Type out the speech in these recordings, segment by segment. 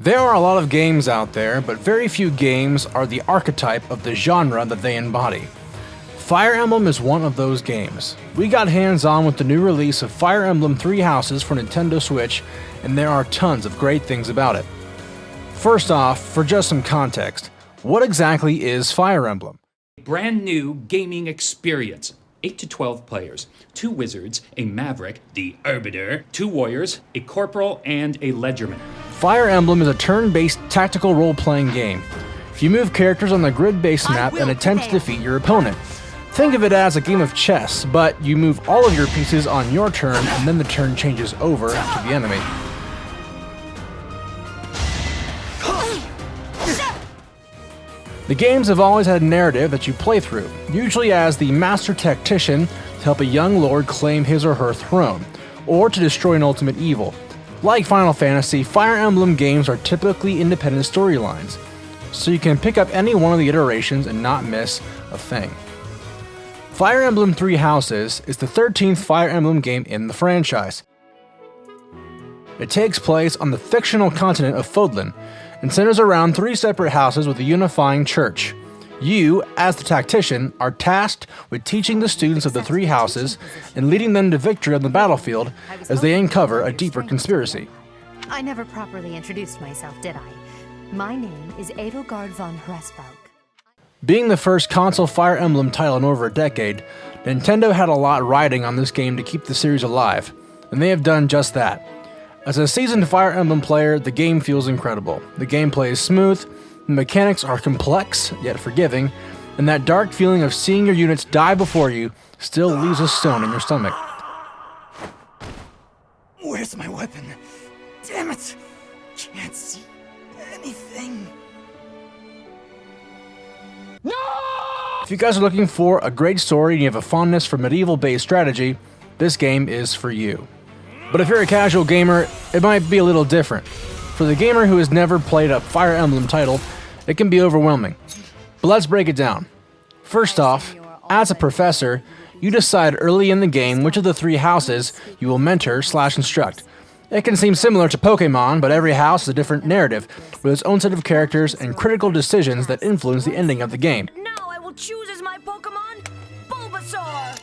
There are a lot of games out there, but very few games are the archetype of the genre that they embody. Fire Emblem is one of those games. We got hands-on with the new release of Fire Emblem Three Houses for Nintendo Switch, and there are tons of great things about it. First off, for just some context, what exactly is Fire Emblem? Brand new gaming experience. 8 to 12 players, 2 wizards, a maverick, the arbiter, 2 warriors, a corporal, and a ledgerman. Fire Emblem is a turn-based tactical role-playing game. You move characters on the grid-based map and attempt to defeat your opponent. Think of it as a game of chess, but you move all of your pieces on your turn and then the turn changes over to the enemy. The games have always had a narrative that you play through, usually as the master tactician to help a young lord claim his or her throne, or to destroy an ultimate evil. Like Final Fantasy, Fire Emblem games are typically independent storylines, so you can pick up any one of the iterations and not miss a thing. Fire Emblem Three Houses is the 13th Fire Emblem game in the franchise. It takes place on the fictional continent of Fodlan, and centers around 3 separate houses with a unifying church. You, as the tactician, are tasked with teaching the students of the 3 houses and leading them to victory on the battlefield as they uncover a deeper conspiracy. I never properly introduced myself, did I? My name is Edelgard von Hresvelg. Being the first console Fire Emblem title in over a decade, Nintendo had a lot riding on this game to keep the series alive, and they have done just that. As a seasoned Fire Emblem player, the game feels incredible. The gameplay is smooth, the mechanics are complex, yet forgiving, and that dark feeling of seeing your units die before you still leaves a stone in your stomach. Where's my weapon? Damn it! Can't see anything. No! If you guys are looking for a great story and you have a fondness for medieval-based strategy, this game is for you. But if you're a casual gamer, it might be a little different. For the gamer who has never played a Fire Emblem title, it can be overwhelming. But let's break it down. First off, as a professor, you decide early in the game which of the 3 houses you will mentor/instruct. It can seem similar to Pokemon, but every house has a different narrative, with its own set of characters and critical decisions that influence the ending of the game. Now I will choose as my Pokemon, Bulbasaur!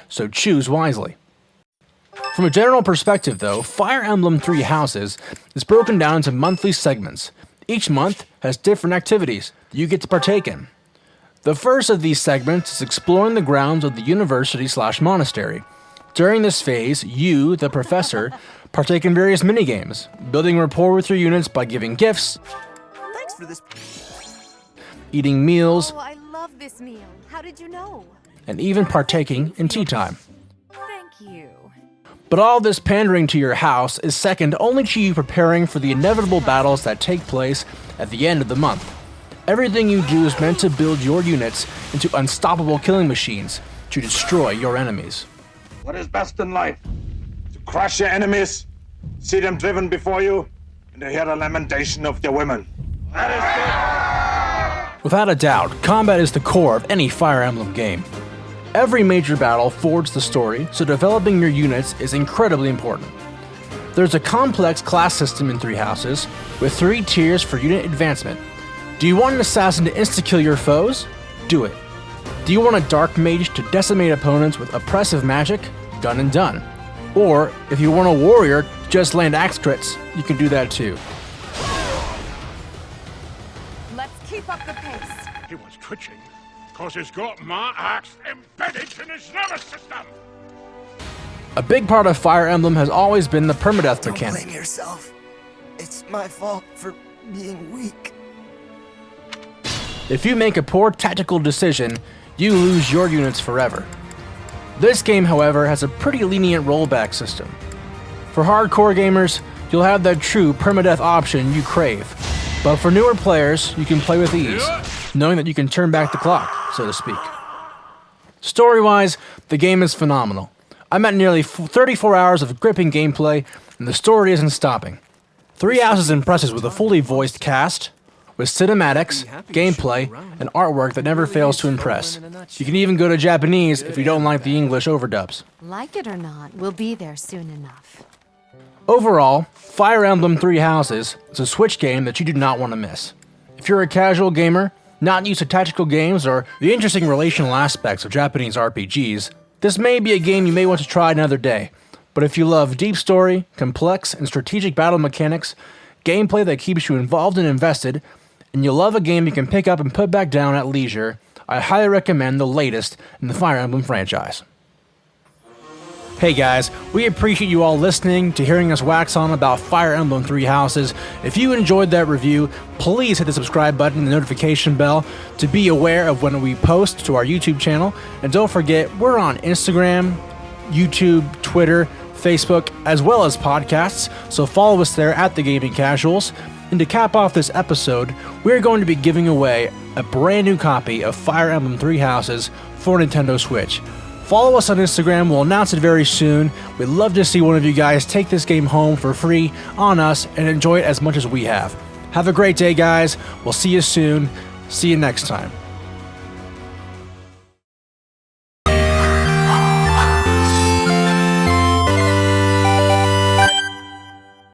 So choose wisely. From a general perspective though, Fire Emblem Three Houses is broken down into monthly segments. Each month has different activities that you get to partake in. The first of these segments is exploring the grounds of the university/monastery. During this phase, you, the professor, partake in various minigames, building rapport with your units by giving gifts, Thanks for this. eating meals, Oh, I love this meal. How did you know? and even partaking in tea time. Thank you. But all this pandering to your house is second only to you preparing for the inevitable battles that take place at the end of the month. Everything you do is meant to build your units into unstoppable killing machines to destroy your enemies. What is best in life? To crush your enemies, see them driven before you, and to hear the lamentation of their women. That is Without a doubt, combat is the core of any Fire Emblem game. Every major battle forges the story, so developing your units is incredibly important. There's a complex class system in Three Houses, with 3 tiers for unit advancement. Do you want an assassin to insta-kill your foes? Do it. Do you want a dark mage to decimate opponents with oppressive magic? Done and done. Or, if you want a warrior to just land axe crits, you can do that too. Let's keep up the pace. He was twitching, cause he's got my axe embedded in his nervous system. A big part of Fire Emblem has always been the permadeath Don't mechanic. blame yourself. It's my fault for being weak. If you make a poor tactical decision, you lose your units forever. This game, however, has a pretty lenient rollback system. For hardcore gamers, you'll have that true permadeath option you crave. But for newer players, you can play with ease, knowing that you can turn back the clock, so to speak. Story-wise, the game is phenomenal. I'm at nearly 34 hours of gripping gameplay, and the story isn't stopping. Three Houses impresses with a fully voiced cast, with cinematics, gameplay, and artwork that never fails to impress. You can even go to Japanese if you don't like the English overdubs. Like it or not, we'll be there soon enough. Overall, Fire Emblem Three Houses is a Switch game that you do not want to miss. If you're a casual gamer, not used to tactical games or the interesting relational aspects of Japanese RPGs, this may be a game you may want to try another day. But if you love deep story, complex and strategic battle mechanics, gameplay that keeps you involved and invested, and you love a game you can pick up and put back down at leisure, I highly recommend the latest in the Fire Emblem franchise. Hey guys, we appreciate you all listening to hearing us wax on about Fire Emblem Three Houses. If you enjoyed that review, please hit the subscribe button and the notification bell to be aware of when we post to our YouTube channel. And don't forget, we're on Instagram, YouTube, Twitter, Facebook, as well as podcasts, so follow us there at The Gaming Casuals. And to cap off this episode, we're going to be giving away a brand new copy of Fire Emblem Three Houses for Nintendo Switch. Follow us on Instagram, we'll announce it very soon. We'd love to see one of you guys take this game home for free on us and enjoy it as much as we have. Have a great day, guys. We'll see you soon. See you next time.